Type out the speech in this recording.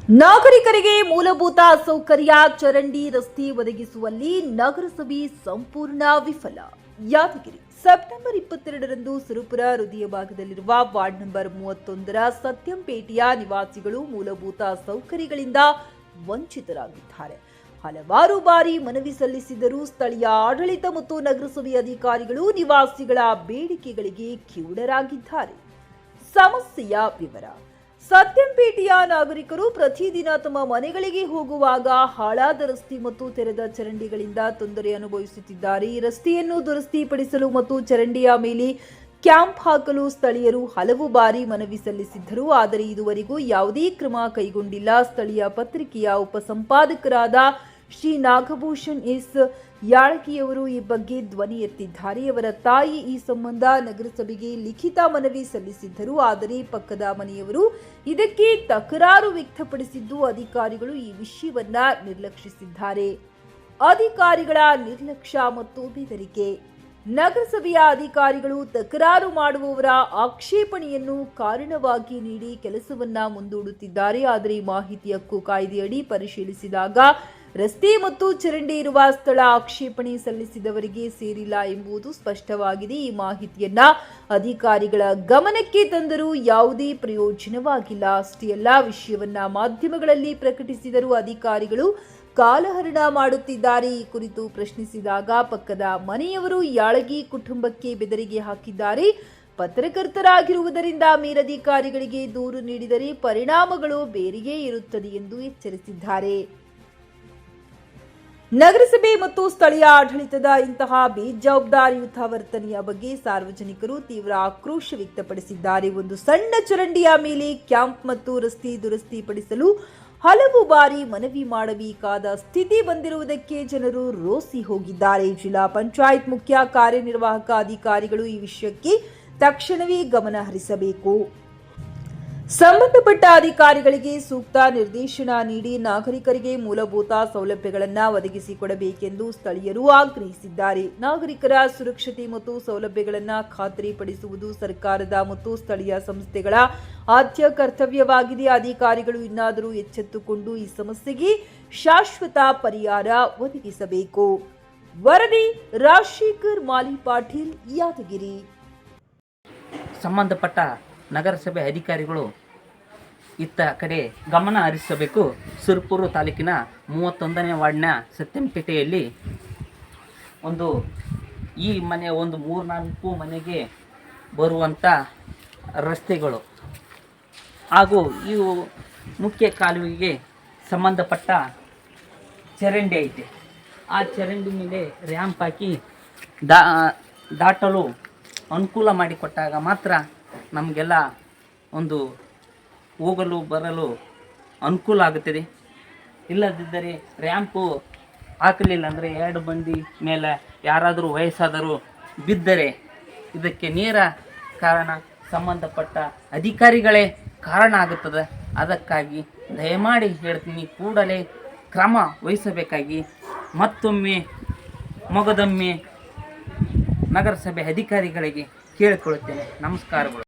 ನಾಗರಿಕರಿಗೆ ಮೂಲಭೂತ ಸೌಕರ್ಯ ಚರಂಡಿ ರಸ್ತೆ ಒದಗಿಸುವಲ್ಲಿ ನಗರಸಭೆ ಸಂಪೂರ್ಣ ವಿಫಲ. ಯಾದಗಿರಿ ಸೆಪ್ಟೆಂಬರ್ 22ರಂದು ಸುರಪುರ ಹೃದಯ ಭಾಗದಲ್ಲಿರುವ ವಾರ್ಡ್ ನಂಬರ್ 31ರ ಸತ್ಯಂಪೇಟೆಯ ನಿವಾಸಿಗಳು ಮೂಲಭೂತ ಸೌಕರ್ಯಗಳಿಂದ ವಂಚಿತರಾಗಿದ್ದಾರೆ. ಹಲವಾರು ಬಾರಿ ಮನವಿ ಸಲ್ಲಿಸಿದರೂ ಸ್ಥಳೀಯ ಆಡಳಿತ ಮತ್ತು ನಗರಸಭೆ ಅಧಿಕಾರಿಗಳು ನಿವಾಸಿಗಳ ಬೇಡಿಕೆಗಳಿಗೆ ಕಿವುಡರಾಗಿದ್ದಾರೆ. ಸಮಸ್ಯೆಯ ವಿವರ: ಸತ್ಯಂಪೇಟೆಯ ನಾಗರಿಕರು ಪ್ರತಿದಿನ ತಮ್ಮ ಮನೆಗಳಿಗೆ ಹೋಗುವಾಗ ಹಾಳಾದ ರಸ್ತೆ ಮತ್ತು ತೆರೆದ ಚರಂಡಿಗಳಿಂದ ತೊಂದರೆ ಅನುಭವಿಸುತ್ತಿದ್ದಾರೆ. ಈ ರಸ್ತೆಯನ್ನು ದುರಸ್ತಿಪಡಿಸಲು ಮತ್ತು ಚರಂಡಿಯ ಮೇಲೆ ಕ್ಯಾಂಪ್ ಹಾಕಲು ಸ್ಥಳೀಯರು ಹಲವು ಬಾರಿ ಮನವಿ ಸಲ್ಲಿಸಿದ್ದರು. ಆದರೆ ಇದುವರೆಗೂ ಯಾವುದೇ ಕ್ರಮ ಕೈಗೊಂಡಿಲ್ಲ. ಸ್ಥಳೀಯ ಪತ್ರಿಕೆಯ ಉಪಸಂಪಾದಕರಾದ ಶ್ರೀ ನಾಗಭೂಷಣ್ ಎಸ್ ಯಾಳಗಿಯವರು ಈ ಬಗ್ಗೆ ಧ್ವನಿ ಎತ್ತಿದ್ದಾರೆ. ಅವರ ತಾಯಿ ಈ ಸಂಬಂಧ ನಗರಸಭೆಗೆ ಲಿಖಿತ ಮನವಿ ಸಲ್ಲಿಸಿದ್ದರು. ಆದರೆ ಪಕ್ಕದ ಮನೆಯವರು ಇದಕ್ಕೆ ತಕರಾರು ವ್ಯಕ್ತಪಡಿಸಿದ್ದು ಅಧಿಕಾರಿಗಳು ಈ ವಿಷಯವನ್ನ ನಿರ್ಲಕ್ಷಿಸಿದ್ದಾರೆ. ಅಧಿಕಾರಿಗಳ ನಿರ್ಲಕ್ಷ್ಯ ಮತ್ತು ಬೆದರಿಕೆ: ನಗರಸಭೆಯ ಅಧಿಕಾರಿಗಳು ತಕರಾರು ಮಾಡುವವರ ಆಕ್ಷೇಪಣೆಯನ್ನು ಕಾರಣವಾಗಿ ನೀಡಿ ಕೆಲಸವನ್ನ ಮುಂದೂಡುತ್ತಿದ್ದಾರೆ. ಆದರೆ ಮಾಹಿತಿ ಹಕ್ಕು ಕಾಯ್ದೆಯಡಿ ಪರಿಶೀಲಿಸಿದಾಗ ರಸ್ತೆ ಮತ್ತು ಚರಂಡಿ ಇರುವ ಸ್ಥಳ ಆಕ್ಷೇಪಣೆ ಸಲ್ಲಿಸಿದವರಿಗೆ ಸೇರಿಲ್ಲ ಎಂಬುದು ಸ್ಪಷ್ಟವಾಗಿದೆ. ಈ ಮಾಹಿತಿಯನ್ನ ಅಧಿಕಾರಿಗಳ ಗಮನಕ್ಕೆ ತಂದರೂ ಯಾವುದೇ ಪ್ರಯೋಜನವಾಗಿಲ್ಲ. ಅಷ್ಟೇ ಅಲ್ಲ, ವಿಷಯವನ್ನ ಮಾಧ್ಯಮಗಳಲ್ಲಿ ಪ್ರಕಟಿಸಿದರೂ ಅಧಿಕಾರಿಗಳು ಕಾಲಹರಣ ಮಾಡುತ್ತಿದ್ದಾರೆ. ಈ ಕುರಿತು ಪ್ರಶ್ನಿಸಿದಾಗ ಪಕ್ಕದ ಮನೆಯವರು ಯಾಳಗಿ ಕುಟುಂಬಕ್ಕೆ ಬೆದರಿಕೆ ಹಾಕಿದ್ದಾರೆ. ಪತ್ರಕರ್ತರಾಗಿರುವುದರಿಂದ ಮೇಲಧಿಕಾರಿಗಳಿಗೆ ದೂರು ನೀಡಿದರೆ ಪರಿಣಾಮಗಳು ಬೇರೆಯೇ ಇರುತ್ತದೆ ಎಂದು ಎಚ್ಚರಿಸಿದ್ದಾರೆ. ನಗರಸಭೆ ಮತ್ತು ಸ್ಥಳೀಯ ಆಡಳಿತದ ಇಂತಹ ಬೇಜವಾಬ್ದಾರಿಯುತ ವರ್ತನೆಯ ಬಗ್ಗೆ ಸಾರ್ವಜನಿಕರು ತೀವ್ರ ಆಕ್ರೋಶ ವ್ಯಕ್ತಪಡಿಸಿದ್ದಾರೆ. ಒಂದು ಸಣ್ಣ ಚರಂಡಿಯ ಮೇಲೆ ಕ್ಯಾಂಪ್ ಮತ್ತು ರಸ್ತೆ ದುರಸ್ತಿಪಡಿಸಲು ಹಲವು ಬಾರಿ ಮನವಿ ಮಾಡಬೇಕಾದ ಸ್ಥಿತಿ ಬಂದಿರುವುದಕ್ಕೆ ಜನರು ರೋಸಿ ಹೋಗಿದ್ದಾರೆ. ಜಿಲ್ಲಾ ಪಂಚಾಯತ್ ಮುಖ್ಯ ಕಾರ್ಯನಿರ್ವಾಹಕ ಅಧಿಕಾರಿಗಳು ಈ ವಿಷಯಕ್ಕೆ ತಕ್ಷಣವೇ ಗಮನ ಹರಿಸಬೇಕು. ಸಂಬಂಧಪಟ್ಟ ಅಧಿಕಾರಿಗಳಿಗೆ ಸೂಕ್ತ ನಿರ್ದೇಶನ ನೀಡಿ ನಾಗರಿಕರಿಗೆ ಮೂಲಭೂತ ಸೌಲಭ್ಯಗಳನ್ನು ಒದಗಿಸಿಕೊಡಬೇಕೆಂದು ಸ್ಥಳೀಯರು ಆಗ್ರಹಿಸಿದ್ದಾರೆ. ನಾಗರಿಕರ ಸುರಕ್ಷತೆ ಮತ್ತು ಸೌಲಭ್ಯಗಳನ್ನು ಖಾತ್ರಿಪಡಿಸುವುದು ಸರ್ಕಾರದ ಮತ್ತು ಸ್ಥಳೀಯ ಸಂಸ್ಥೆಗಳ ಆದ್ಯ ಕರ್ತವ್ಯವಾಗಿದೆ. ಅಧಿಕಾರಿಗಳು ಇನ್ನಾದರೂ ಎಚ್ಚೆತ್ತುಕೊಂಡು ಈ ಸಮಸ್ಯೆಗೆ ಶಾಶ್ವತ ಪರಿಹಾರ ಒದಗಿಸಬೇಕು. ವರದಿ: ರಾಜಶೇಖರ್ ಮಾಲಿ ಪಾಟೀಲ್, ಯಾದಗಿರಿ. ಸಂಬಂಧಪಟ್ಟ ನಗರಸಭೆ ಅಧಿಕಾರಿಗಳು ಇತ್ತ ಕಡೆ ಗಮನ ಹರಿಸಬೇಕು. ಸುರಪುರ ತಾಲೂಕಿನ 31ನೇ ವಾರ್ಡ್ನ ಸತ್ಯಂಪೇಟೆಯಲ್ಲಿ ಈ ಮನೆ 3-4 ಮನೆಗೆ ಬರುವಂಥ ರಸ್ತೆಗಳು ಹಾಗೂ ಇವು ಮುಖ್ಯ ಕಾಲುವೆಗೆ ಸಂಬಂಧಪಟ್ಟ ಚರಂಡಿ ಐತೆ. ಆ ಚರಂಡಿ ಮೇಲೆ ರ್ಯಾಂಪ್ ಹಾಕಿ ದಾಟಲು ಅನುಕೂಲ ಮಾಡಿಕೊಟ್ಟಾಗ ಮಾತ್ರ ನಮಗೆಲ್ಲ ಹೋಗಲು ಬರಲು ಅನುಕೂಲ ಆಗುತ್ತದೆ. ಇಲ್ಲದಿದ್ದರೆ ರ್ಯಾಂಪು ಹಾಕಲಿಲ್ಲ ಅಂದರೆ 2 ಮಂದಿ ಮೇಲೆ ಯಾರಾದರೂ ವಯಸ್ಸಾದರೂ ಬಿದ್ದರೆ ಇದಕ್ಕೆ ನೇರ ಕಾರಣ ಸಂಬಂಧಪಟ್ಟ ಅಧಿಕಾರಿಗಳೇ ಕಾರಣ ಆಗುತ್ತದೆ. ಅದಕ್ಕಾಗಿ ದಯಮಾಡಿ ಹೇಳ್ತೀನಿ, ಕೂಡಲೇ ಕ್ರಮ ವಹಿಸಬೇಕಾಗಿ ಮತ್ತೊಮ್ಮೆ ಮೊಗದೊಮ್ಮೆ ನಗರಸಭೆ ಅಧಿಕಾರಿಗಳಿಗೆ ಕೇಳಿಕೊಳ್ಳುತ್ತೇನೆ. ನಮಸ್ಕಾರಗಳು.